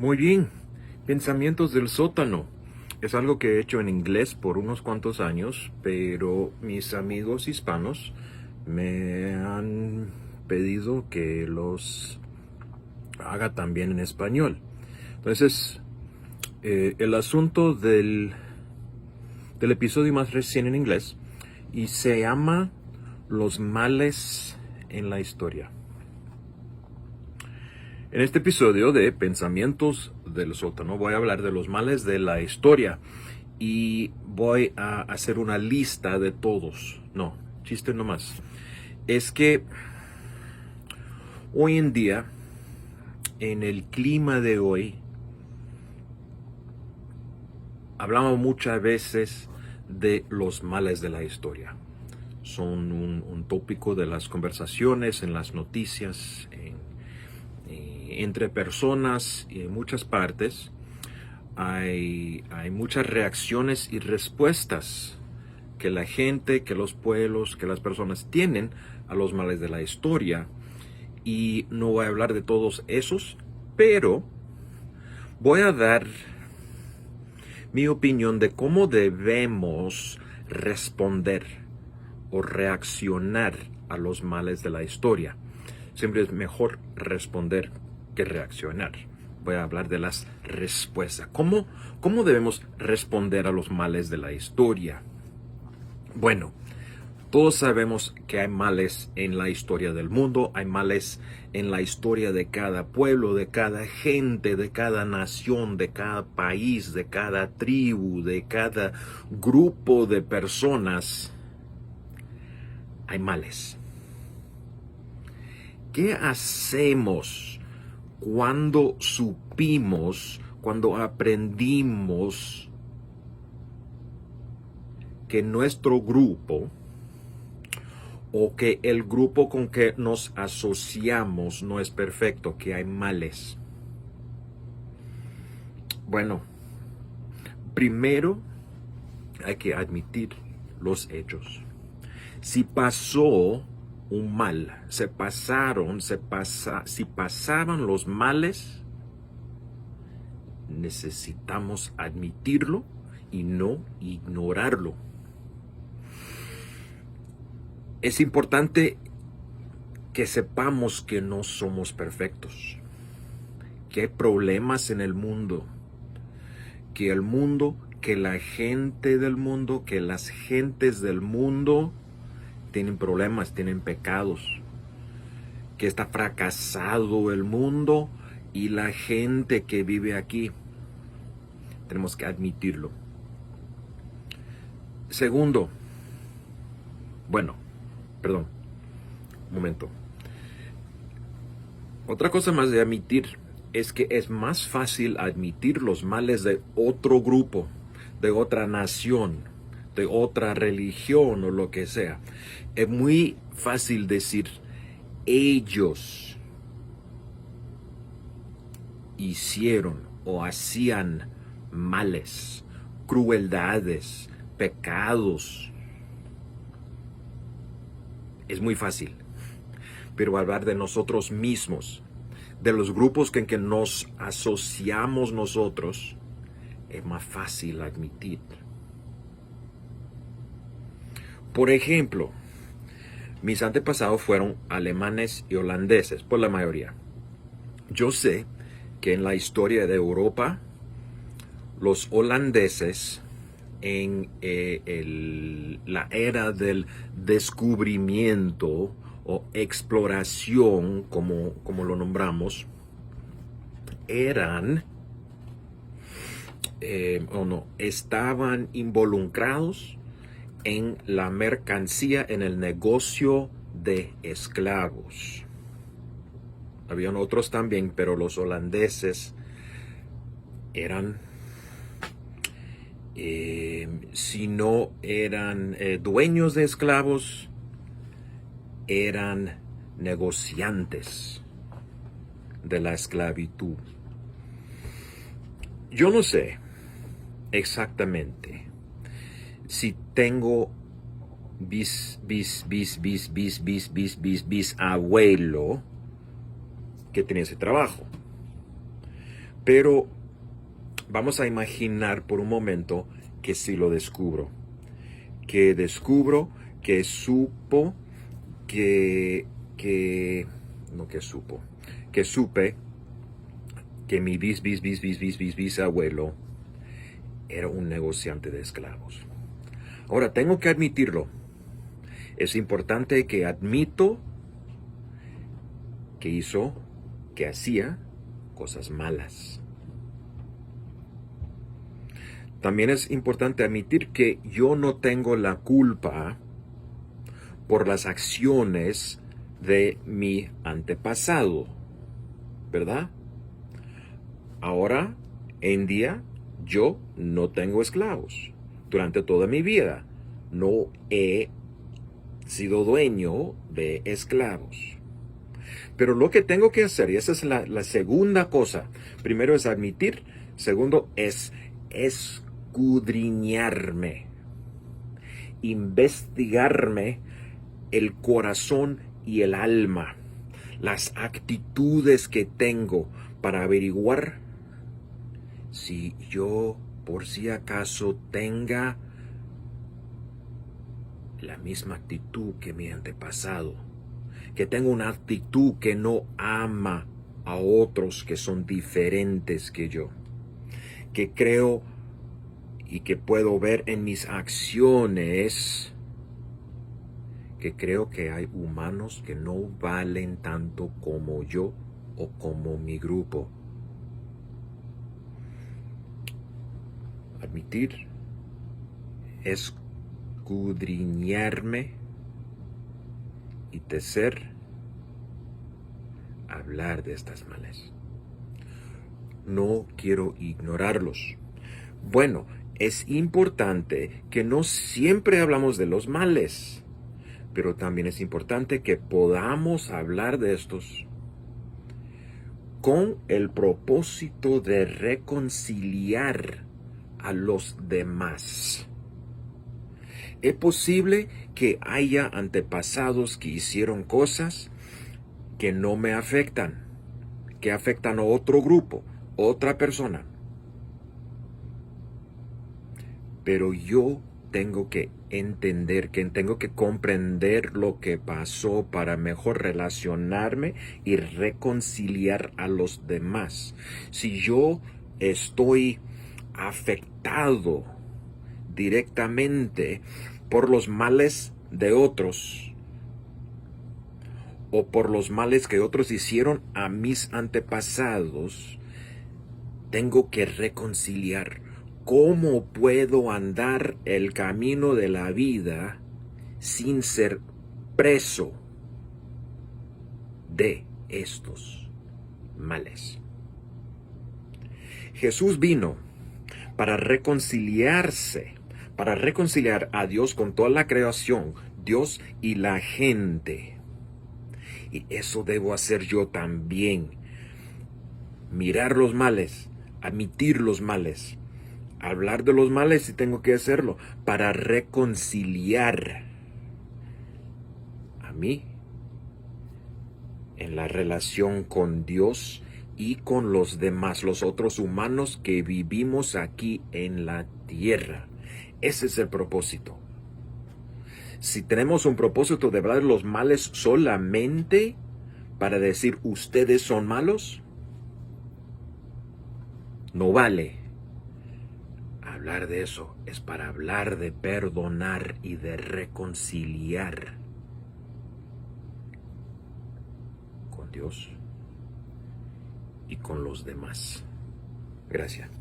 Muy bien, pensamientos del sótano. Es algo que he hecho en inglés por unos cuantos años, pero mis amigos hispanos me han pedido que los haga también en español. Entonces, el asunto del episodio más recién en inglés y se llama Los males en la historia. En este episodio de Pensamientos del Sótano voy a hablar de los males de la historia y voy a hacer una lista de todos. No, chiste nomás. Es que hoy en día, en el clima de hoy, hablamos muchas veces de los males de la historia. Son un tópico de las conversaciones, en las noticias, entre personas y en muchas partes. Hay muchas reacciones y respuestas que la gente, que los pueblos, que las personas tienen a los males de la historia. Y no voy a hablar de todos esos, pero voy a dar mi opinión de cómo debemos responder o reaccionar a los males de la historia. Siempre es mejor responder que reaccionar. Voy a hablar de las respuestas. ¿Cómo debemos responder a los males de la historia? Bueno, todos sabemos que hay males en la historia del mundo, hay males en la historia de cada pueblo, de cada gente, de cada nación, de cada país, de cada tribu, de cada grupo de personas. Hay males. ¿Qué hacemos cuando supimos, cuando aprendimos que nuestro grupo o que el grupo con que nos asociamos no es perfecto, que hay males? Bueno, primero hay que admitir los hechos. Si pasó un mal, si pasaban los males, necesitamos admitirlo y no ignorarlo. Es importante que sepamos que no somos perfectos, que hay problemas en el mundo, que la gente del mundo, que las gentes del mundo tienen problemas, tienen pecados, que está fracasado el mundo y la gente que vive aquí. Tenemos que admitirlo. Segundo, un momento. Otra cosa más de admitir es que es más fácil admitir los males de otro grupo, de otra nación, de otra religión o lo que sea. Es muy fácil decir, ellos hicieron o hacían males, crueldades, pecados. Es muy fácil. Pero hablar de nosotros mismos, de los grupos en que nos asociamos nosotros, es más fácil admitir. Por ejemplo, mis antepasados fueron alemanes y holandeses, por la mayoría. Yo sé que en la historia de Europa, los holandeses, en la era del descubrimiento o exploración, como lo nombramos, estaban involucrados en la mercancía, en el negocio de esclavos. Habían otros también, pero los holandeses eran, si no eran dueños de esclavos, eran negociantes de la esclavitud. Yo no sé exactamente si tengo bisabuelo que tenía ese trabajo. Pero vamos a imaginar por un momento que si lo descubro. Que descubro que supo no que supo, que supe que mi bisabuelo era un negociante de esclavos. Ahora, tengo que admitirlo. Es importante que admito que hacía cosas malas. También es importante admitir que yo no tengo la culpa por las acciones de mi antepasado, ¿verdad? Ahora, en día, yo no tengo esclavos. Durante toda mi vida no he sido dueño de esclavos. Pero lo que tengo que hacer, y esa es la segunda cosa, primero es admitir, segundo es escudriñarme, investigarme el corazón y el alma, las actitudes que tengo para averiguar si yo por si acaso tenga la misma actitud que mi antepasado, que tengo una actitud que no ama a otros que son diferentes que yo, que creo y que puedo ver en mis acciones que creo que hay humanos que no valen tanto como yo o como mi grupo. Admitir, escudriñarme y tercer, hablar de estas males. No quiero ignorarlos. Bueno, es importante que no siempre hablamos de los males, pero también es importante que podamos hablar de estos con el propósito de reconciliar a los demás. Es posible que haya antepasados que hicieron cosas que no me afectan, que afectan a otro grupo, otra persona. Pero yo tengo que entender, que tengo que comprender lo que pasó para mejor relacionarme y reconciliar a los demás. Si yo estoy afectado directamente por los males de otros o por los males que otros hicieron a mis antepasados, tengo que reconciliar. ¿Cómo puedo andar el camino de la vida sin ser preso de estos males? Jesús vino para reconciliarse, para reconciliar a Dios con toda la creación, Dios y la gente. Y eso debo hacer yo también. Mirar los males, admitir los males, hablar de los males si tengo que hacerlo, para reconciliar a mí en la relación con Dios y con los demás, los otros humanos que vivimos aquí en la tierra. Ese es el propósito. Si tenemos un propósito de hablar de los males solamente para decir ustedes son malos, no vale. Hablar de eso es para hablar de perdonar y de reconciliar con Dios y con los demás. Gracias.